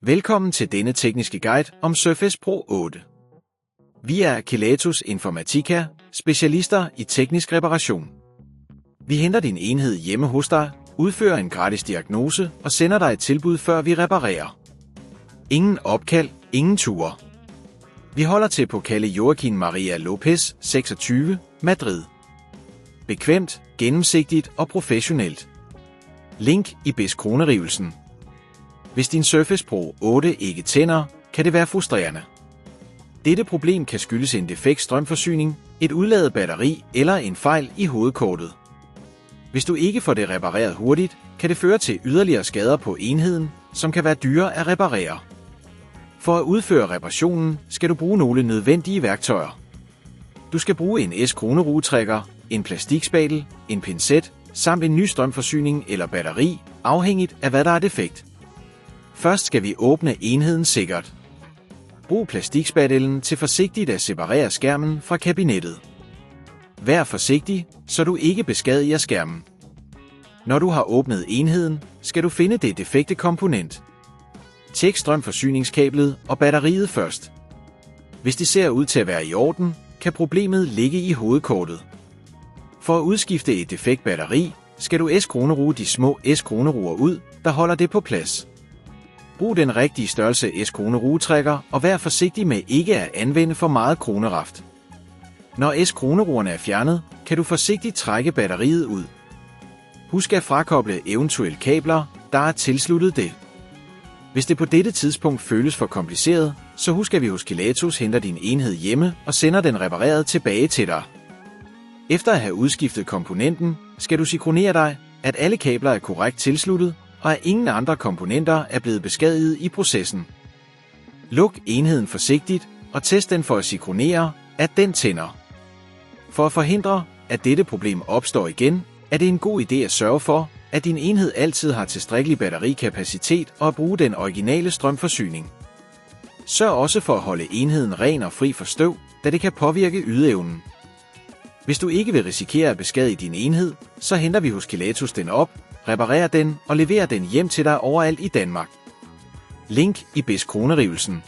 Velkommen til denne tekniske guide om Surface Pro 8. Vi er Kelatos Informática, specialister i teknisk reparation. Vi henter din enhed hjemme hos dig, udfører en gratis diagnose og sender dig et tilbud, før vi reparerer. Ingen opkald, ingen ture. Vi holder til på Calle Joaquin Maria Lopez, 26, Madrid. Bekvemt, gennemsigtigt og professionelt. Link i beskronerivelsen. Hvis din Surface Pro 8 ikke tænder, kan det være frustrerende. Dette problem kan skyldes en defekt strømforsyning, et udladet batteri eller en fejl i hovedkortet. Hvis du ikke får det repareret hurtigt, kan det føre til yderligere skader på enheden, som kan være dyre at reparere. For at udføre reparationen skal du bruge nogle nødvendige værktøjer. Du skal bruge en S-kronerugetrækker, en plastikspatel, en pincet samt en ny strømforsyning eller batteri, afhængigt af hvad der er defekt. Først skal vi åbne enheden sikkert. Brug plastikspatelen til forsigtigt at separere skærmen fra kabinettet. Vær forsigtig, så du ikke beskadiger skærmen. Når du har åbnet enheden, skal du finde det defekte komponent. Tjek strømforsyningskablet og batteriet først. Hvis det ser ud til at være i orden, kan problemet ligge i hovedkortet. For at udskifte et defekt batteri, skal du S-kroneruge de små S-kroneruer ud, der holder det på plads. Brug den rigtige størrelse S-kronerugetrækker og vær forsigtig med ikke at anvende for meget kroneraft. Når S-kroneruerne er fjernet, kan du forsigtigt trække batteriet ud. Husk at frakoble eventuelle kabler, der er tilsluttet det. Hvis det på dette tidspunkt føles for kompliceret, så husk at vi hos Kelatos henter din enhed hjemme og sender den repareret tilbage til dig. Efter at have udskiftet komponenten, skal du sikronere dig, at alle kabler er korrekt tilsluttet, og at ingen andre komponenter er blevet beskadiget i processen. Luk enheden forsigtigt og test den for at sikronere, at den tænder. For at forhindre, at dette problem opstår igen, er det en god idé at sørge for, at din enhed altid har tilstrækkelig batterikapacitet og at bruge den originale strømforsyning. Sørg også for at holde enheden ren og fri for støv, da det kan påvirke ydeevnen. Hvis du ikke vil risikere at beskadige din enhed, så henter vi hos Kelatos den op, reparerer den og leverer den hjem til dig overalt i Danmark. Link i beskronerivelsen.